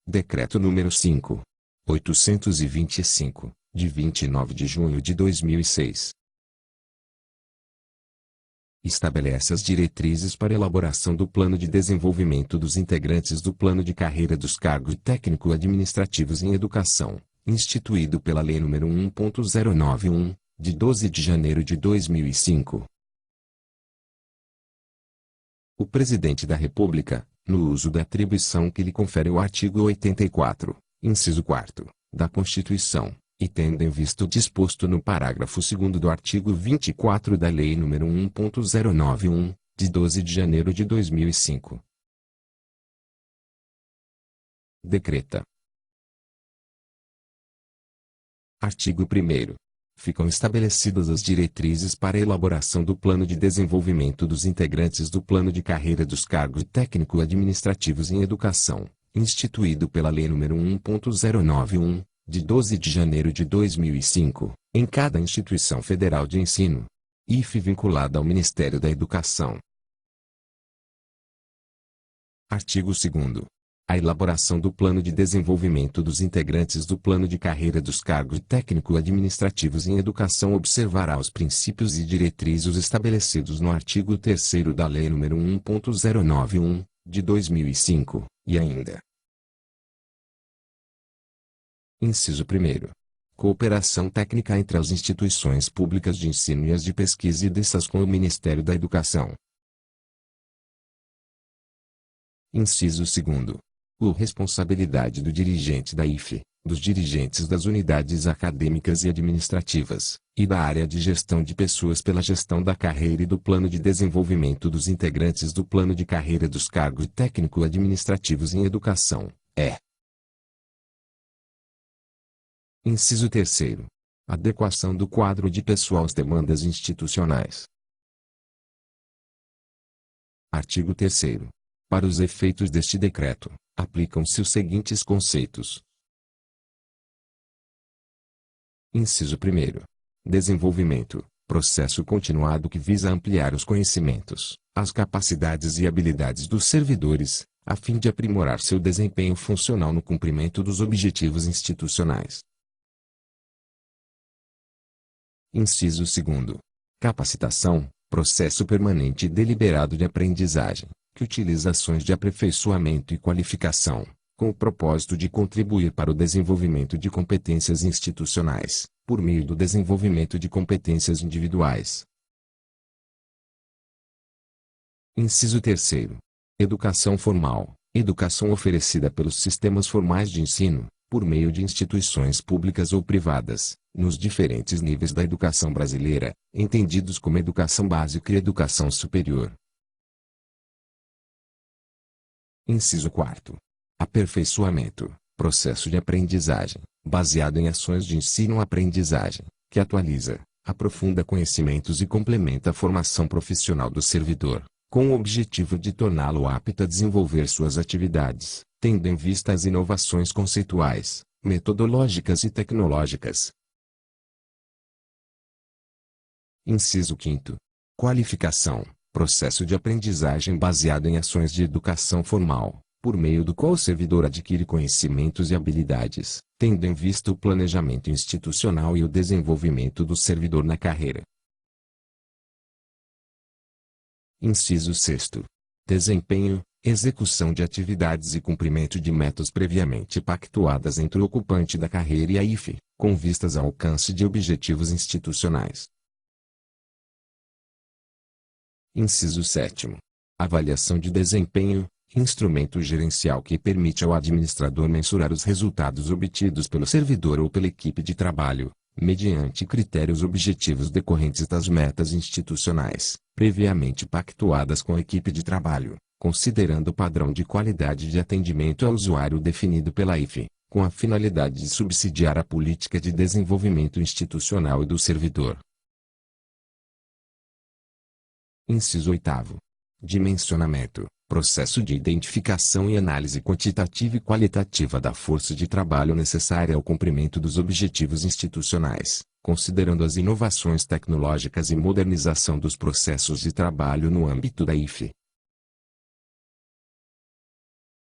Decreto número 5.825, de 29 de junho de 2006. Estabelece as diretrizes para elaboração do Plano de Desenvolvimento dos integrantes do Plano de Carreira dos Cargos Técnico-Administrativos em Educação, instituído pela Lei nº 1.091, de 12 de janeiro de 2005. O Presidente da República, no uso da atribuição que lhe confere o artigo 84, inciso 4, da Constituição, e tendo em vista o disposto no parágrafo 2º do artigo 24 da Lei nº 1.091, de 12 de janeiro de 2005. Decreta. Artigo 1º. Ficam estabelecidas as diretrizes para a elaboração do Plano de Desenvolvimento dos integrantes do Plano de Carreira dos Cargos Técnico-Administrativos em Educação, instituído pela Lei nº 1.091, de 12 de janeiro de 2005, em cada instituição federal de ensino, IFE vinculada ao Ministério da Educação. Artigo 2º. A elaboração do Plano de Desenvolvimento dos integrantes do Plano de Carreira dos Cargos Técnico-Administrativos em Educação observará os princípios e diretrizes estabelecidos no artigo 3º da Lei nº 1.091, de 2005, e ainda. Inciso 1º. Cooperação técnica entre as instituições públicas de ensino e as de pesquisa e dessas com o Ministério da Educação. Inciso 2º. Responsabilidade do dirigente da IFE, dos dirigentes das unidades acadêmicas e administrativas, e da área de gestão de pessoas pela gestão da carreira e do plano de desenvolvimento dos integrantes do plano de carreira dos cargos técnico-administrativos em educação, é. Inciso 3º. Adequação do quadro de pessoal às demandas institucionais. Artigo 3º. Para os efeitos deste decreto, aplicam-se os seguintes conceitos. Inciso 1º. Desenvolvimento, processo continuado que visa ampliar os conhecimentos, as capacidades e habilidades dos servidores, a fim de aprimorar seu desempenho funcional no cumprimento dos objetivos institucionais. Inciso 2º. Capacitação, processo permanente e deliberado de aprendizagem, que utiliza ações de aperfeiçoamento e qualificação, com o propósito de contribuir para o desenvolvimento de competências institucionais, por meio do desenvolvimento de competências individuais. Inciso 3º. Educação formal, educação oferecida pelos sistemas formais de ensino, por meio de instituições públicas ou privadas, nos diferentes níveis da educação brasileira, entendidos como educação básica e educação superior. Inciso 4º. Aperfeiçoamento, processo de aprendizagem, baseado em ações de ensino-aprendizagem, que atualiza, aprofunda conhecimentos e complementa a formação profissional do servidor, com o objetivo de torná-lo apto a desenvolver suas atividades, tendo em vista as inovações conceituais, metodológicas e tecnológicas. Inciso 5º. Qualificação, processo de aprendizagem baseado em ações de educação formal, por meio do qual o servidor adquire conhecimentos e habilidades, tendo em vista o planejamento institucional e o desenvolvimento do servidor na carreira. Inciso 6º. Desempenho, execução de atividades e cumprimento de metas previamente pactuadas entre o ocupante da carreira e a IFE, com vistas ao alcance de objetivos institucionais. Inciso 7º. Avaliação de desempenho, instrumento gerencial que permite ao administrador mensurar os resultados obtidos pelo servidor ou pela equipe de trabalho, mediante critérios objetivos decorrentes das metas institucionais, previamente pactuadas com a equipe de trabalho, considerando o padrão de qualidade de atendimento ao usuário definido pela IFE, com a finalidade de subsidiar a política de desenvolvimento institucional e do servidor. Inciso 8º. Dimensionamento, processo de identificação e análise quantitativa e qualitativa da força de trabalho necessária ao cumprimento dos objetivos institucionais, considerando as inovações tecnológicas e modernização dos processos de trabalho no âmbito da IFE.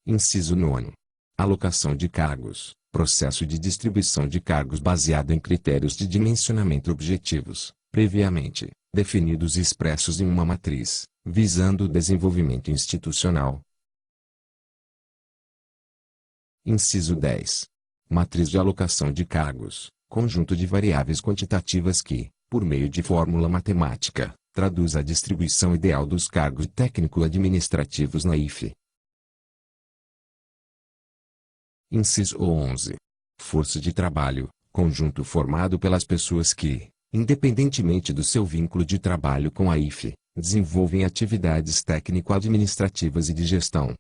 Inciso 9º. Alocação de cargos. Processo de distribuição de cargos baseado em critérios de dimensionamento objetivos, previamente definidos e expressos em uma matriz, visando o desenvolvimento institucional. Inciso 10. Matriz de alocação de cargos, conjunto de variáveis quantitativas que, por meio de fórmula matemática, traduz a distribuição ideal dos cargos técnico-administrativos na IFE. Inciso 11. Força de trabalho, conjunto formado pelas pessoas que, independentemente do seu vínculo de trabalho com a IFE, desenvolvem atividades técnico-administrativas e de gestão.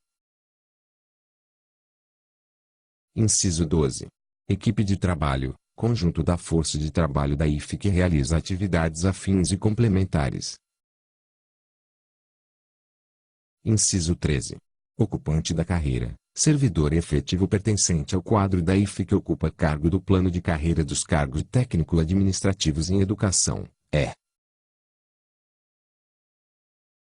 Inciso 12. Equipe de trabalho, conjunto da força de trabalho da IFE que realiza atividades afins e complementares. Inciso 13. Ocupante da carreira, servidor efetivo pertencente ao quadro da IFE que ocupa cargo do plano de carreira dos cargos técnico-administrativos em educação, é.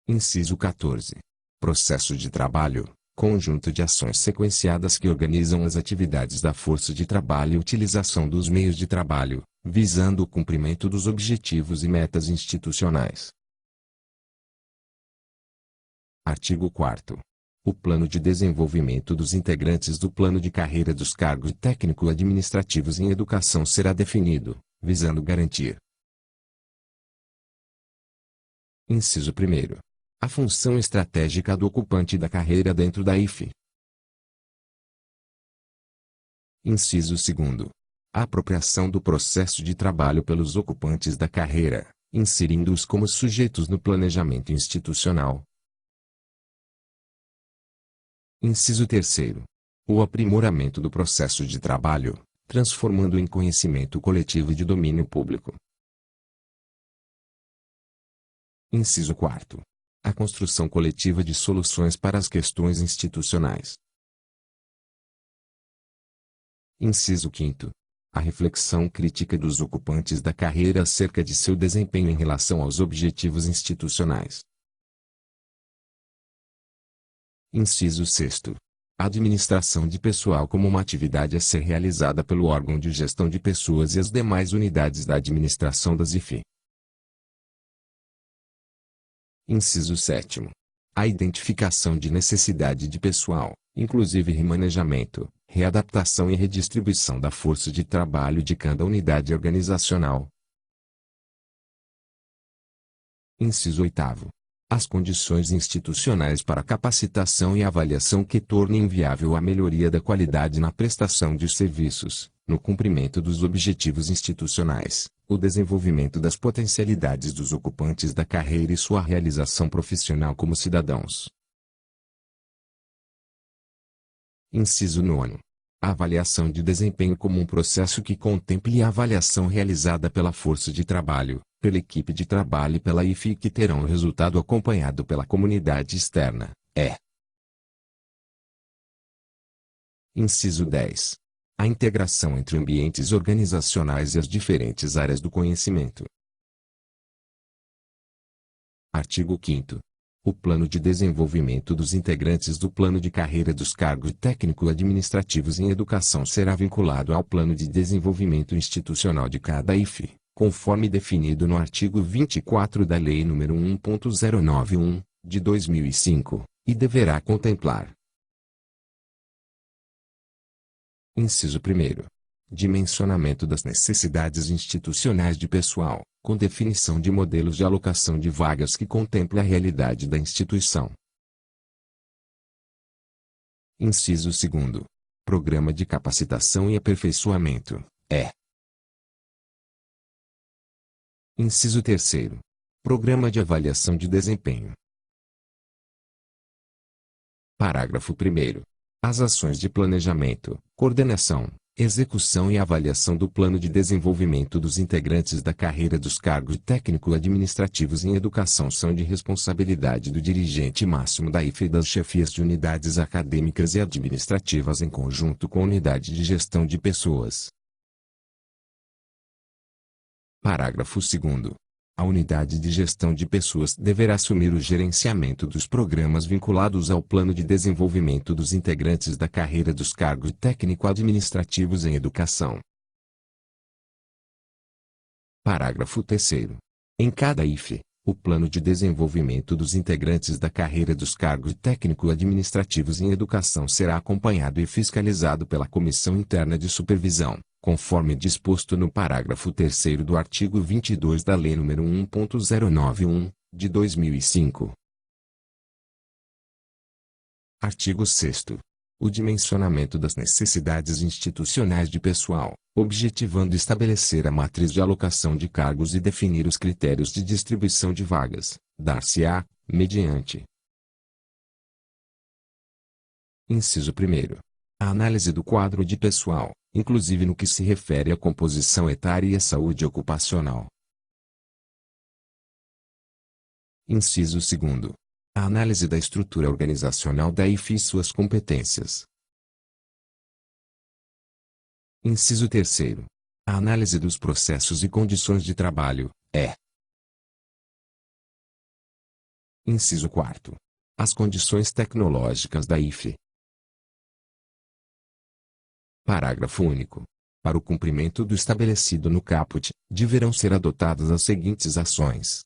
Inciso 14. Processo de trabalho, conjunto de ações sequenciadas que organizam as atividades da força de trabalho e utilização dos meios de trabalho, visando o cumprimento dos objetivos e metas institucionais. Artigo 4º. O plano de desenvolvimento dos integrantes do plano de carreira dos cargos técnico-administrativos em educação será definido, visando garantir. Inciso 1º. A função estratégica do ocupante da carreira dentro da IFE. Inciso 2º. A apropriação do processo de trabalho pelos ocupantes da carreira, inserindo-os como sujeitos no planejamento institucional. Inciso 3º. O aprimoramento do processo de trabalho, transformando em conhecimento coletivo e de domínio público. Inciso 4º. A construção coletiva de soluções para as questões institucionais. Inciso 5º. A reflexão crítica dos ocupantes da carreira acerca de seu desempenho em relação aos objetivos institucionais. Inciso 6º. A administração de pessoal como uma atividade a ser realizada pelo órgão de gestão de pessoas e as demais unidades da administração das IFE. Inciso 7º. A identificação de necessidade de pessoal, inclusive remanejamento, readaptação e redistribuição da força de trabalho de cada unidade organizacional. Inciso 8º. As condições institucionais para capacitação e avaliação que tornem inviável a melhoria da qualidade na prestação de serviços, no cumprimento dos objetivos institucionais, o desenvolvimento das potencialidades dos ocupantes da carreira e sua realização profissional como cidadãos. Inciso 9. A avaliação de desempenho como um processo que contemple a avaliação realizada pela força de trabalho, pela equipe de trabalho e pela IFE e que terão o resultado acompanhado pela comunidade externa, é. Inciso 10. A integração entre ambientes organizacionais e as diferentes áreas do conhecimento. Artigo 5º. O plano de desenvolvimento dos integrantes do plano de carreira dos cargos técnico-administrativos em educação será vinculado ao plano de desenvolvimento institucional de cada IFE, conforme definido no artigo 24 da Lei nº 1.091, de 2005, e deverá contemplar. Inciso 1º. Dimensionamento das necessidades institucionais de pessoal, com definição de modelos de alocação de vagas que contemple a realidade da instituição. Inciso 2º. Programa de capacitação e aperfeiçoamento, é. Inciso 3º. Programa de avaliação de desempenho. Parágrafo 1º. As ações de planejamento, coordenação, execução e avaliação do plano de desenvolvimento dos integrantes da carreira dos cargos técnico-administrativos em educação são de responsabilidade do dirigente máximo da IFE e das chefias de unidades acadêmicas e administrativas em conjunto com a unidade de gestão de pessoas. Parágrafo 2º. A unidade de gestão de pessoas deverá assumir o gerenciamento dos programas vinculados ao plano de desenvolvimento dos integrantes da carreira dos cargos técnico-administrativos em educação. Parágrafo 3º. Em cada IFE, o plano de desenvolvimento dos integrantes da carreira dos cargos técnico-administrativos em educação será acompanhado e fiscalizado pela Comissão Interna de Supervisão, conforme disposto no parágrafo 3º do artigo 22 da Lei nº 1.091, de 2005. Artigo 6º. O dimensionamento das necessidades institucionais de pessoal, objetivando estabelecer a matriz de alocação de cargos e definir os critérios de distribuição de vagas, dar-se-á, mediante. Inciso 1º. A análise do quadro de pessoal, inclusive no que se refere à composição etária e à saúde ocupacional. Inciso 2º. A análise da estrutura organizacional da IFE e suas competências. Inciso 3º. A análise dos processos e condições de trabalho, é. Inciso 4º. As condições tecnológicas da IFE. Parágrafo único. Para o cumprimento do estabelecido no caput, deverão ser adotadas as seguintes ações.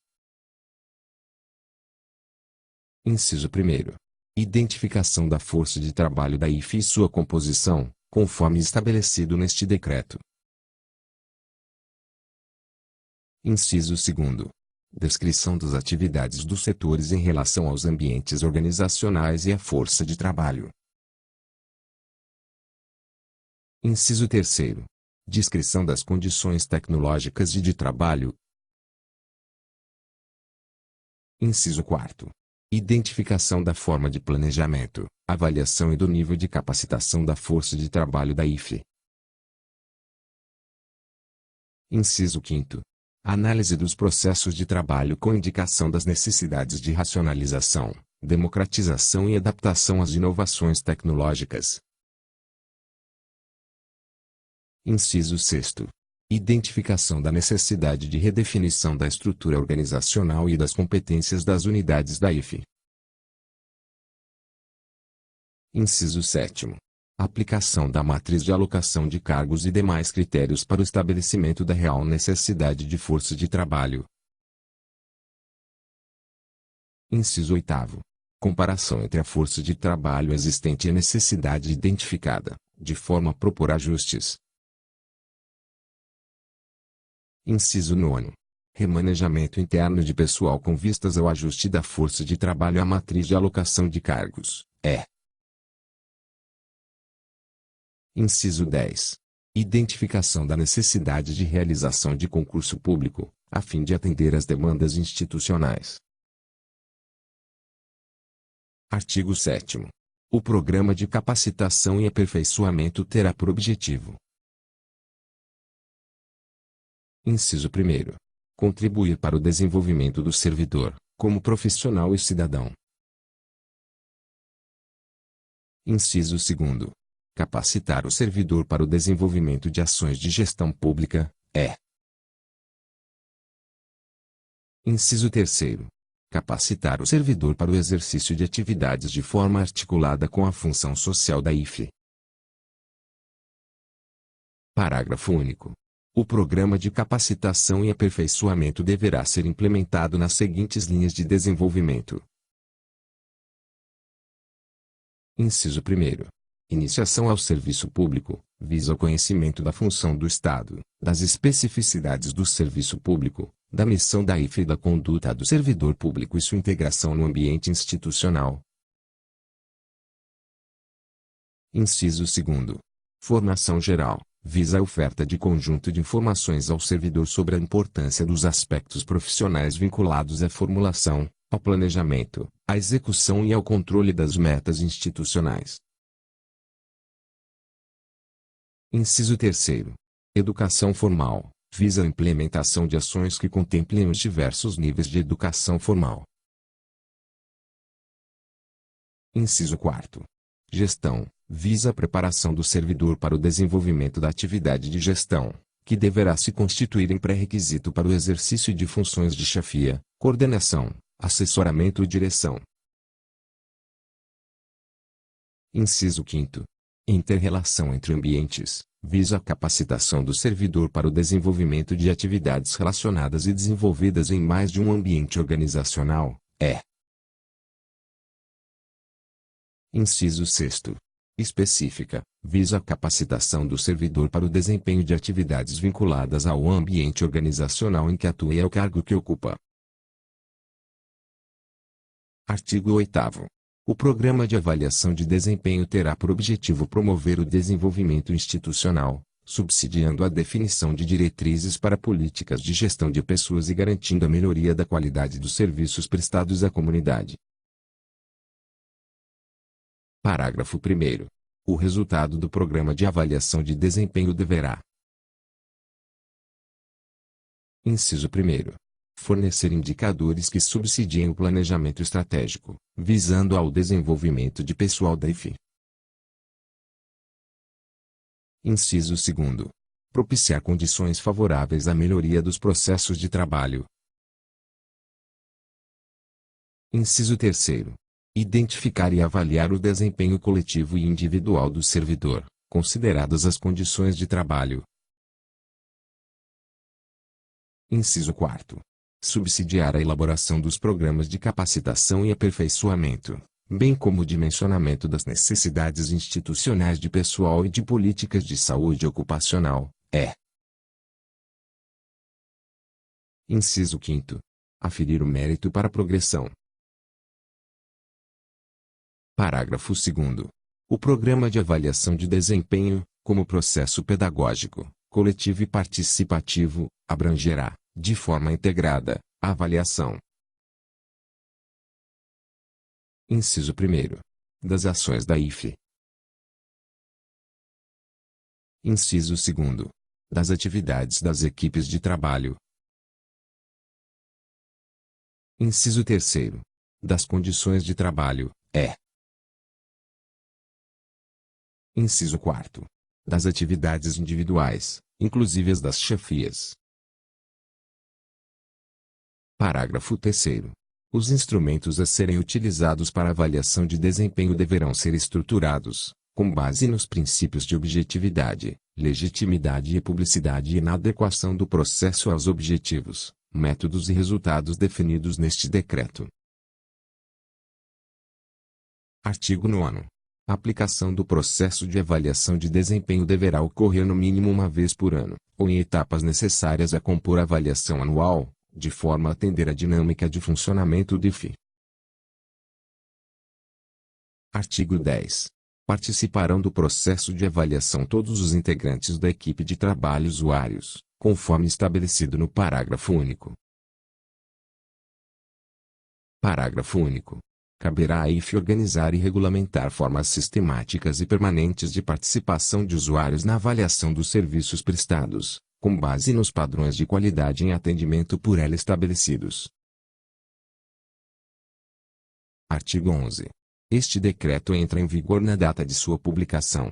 Inciso 1º. Identificação da força de trabalho da IFE e sua composição, conforme estabelecido neste decreto. Inciso 2º. Descrição das atividades dos setores em relação aos ambientes organizacionais e à força de trabalho. Inciso 3º. Descrição das condições tecnológicas e de trabalho. Inciso 4º. Identificação da forma de planejamento, avaliação e do nível de capacitação da força de trabalho da IFE. Inciso 5º. Análise dos processos de trabalho com indicação das necessidades de racionalização, democratização e adaptação às inovações tecnológicas. Inciso 6º. Identificação da necessidade de redefinição da estrutura organizacional e das competências das unidades da IFE. Inciso 7º. Aplicação da matriz de alocação de cargos e demais critérios para o estabelecimento da real necessidade de força de trabalho. Inciso 8º. Comparação entre a força de trabalho existente e a necessidade identificada, de forma a propor ajustes. Inciso 9º. Remanejamento interno de pessoal com vistas ao ajuste da força de trabalho à matriz de alocação de cargos, é. Inciso 10. Identificação da necessidade de realização de concurso público, a fim de atender às demandas institucionais. Artigo 7º. O programa de capacitação e aperfeiçoamento terá por objetivo: Inciso 1º. Contribuir para o desenvolvimento do servidor, como profissional e cidadão. Inciso 2º. Capacitar o servidor para o desenvolvimento de ações de gestão pública, é. Inciso 3º. Capacitar o servidor para o exercício de atividades de forma articulada com a função social da IFE. Parágrafo único. O programa de capacitação e aperfeiçoamento deverá ser implementado nas seguintes linhas de desenvolvimento. Inciso 1º. Iniciação ao serviço público, visa o conhecimento da função do Estado, das especificidades do serviço público, da missão da IFE e da conduta do servidor público e sua integração no ambiente institucional. Inciso 2º. Formação geral. Visa a oferta de conjunto de informações ao servidor sobre a importância dos aspectos profissionais vinculados à formulação, ao planejamento, à execução e ao controle das metas institucionais. Inciso 3º. Educação formal. Visa a implementação de ações que contemplem os diversos níveis de educação formal. Inciso 4º. Gestão. Visa a preparação do servidor para o desenvolvimento da atividade de gestão, que deverá se constituir em pré-requisito para o exercício de funções de chefia, coordenação, assessoramento e direção. Inciso 5º. Inter-relação entre ambientes, visa a capacitação do servidor para o desenvolvimento de atividades relacionadas e desenvolvidas em mais de um ambiente organizacional, Inciso 6º. Específica, visa a capacitação do servidor para o desempenho de atividades vinculadas ao ambiente organizacional em que atua e ao cargo que ocupa. Artigo 8º. O Programa de Avaliação de Desempenho terá por objetivo promover o desenvolvimento institucional, subsidiando a definição de diretrizes para políticas de gestão de pessoas e garantindo a melhoria da qualidade dos serviços prestados à comunidade. Parágrafo 1º. O resultado do Programa de Avaliação de Desempenho deverá: Inciso 1º. Fornecer indicadores que subsidiem o planejamento estratégico, visando ao desenvolvimento de pessoal da IFE. Inciso 2º. Propiciar condições favoráveis à melhoria dos processos de trabalho. Inciso 3º. Identificar e avaliar o desempenho coletivo e individual do servidor, consideradas as condições de trabalho. Inciso 4º. Subsidiar a elaboração dos programas de capacitação e aperfeiçoamento, bem como o dimensionamento das necessidades institucionais de pessoal e de políticas de saúde ocupacional, Inciso 5º. Aferir o mérito para a progressão. Parágrafo 2º. O Programa de Avaliação de Desempenho, como processo pedagógico, coletivo e participativo, abrangerá, de forma integrada, a avaliação. Inciso 1º. Das ações da IFE. Inciso 2º. Das atividades das equipes de trabalho. Inciso 3º. Das condições de trabalho, Inciso 4º. Das atividades individuais, inclusive as das chefias. Parágrafo 3º. Os instrumentos a serem utilizados para avaliação de desempenho deverão ser estruturados, com base nos princípios de objetividade, legitimidade e publicidade e na adequação do processo aos objetivos, métodos e resultados definidos neste decreto. Artigo 9º. A aplicação do processo de avaliação de desempenho deverá ocorrer no mínimo uma vez por ano, ou em etapas necessárias a compor a avaliação anual, de forma a atender à dinâmica de funcionamento do IFE. Artigo 10. Participarão do processo de avaliação todos os integrantes da equipe de trabalho usuários, conforme estabelecido no parágrafo único. Parágrafo único. Caberá à IFE organizar e regulamentar formas sistemáticas e permanentes de participação de usuários na avaliação dos serviços prestados, com base nos padrões de qualidade em atendimento por ela estabelecidos. Artigo 11. Este decreto entra em vigor na data de sua publicação.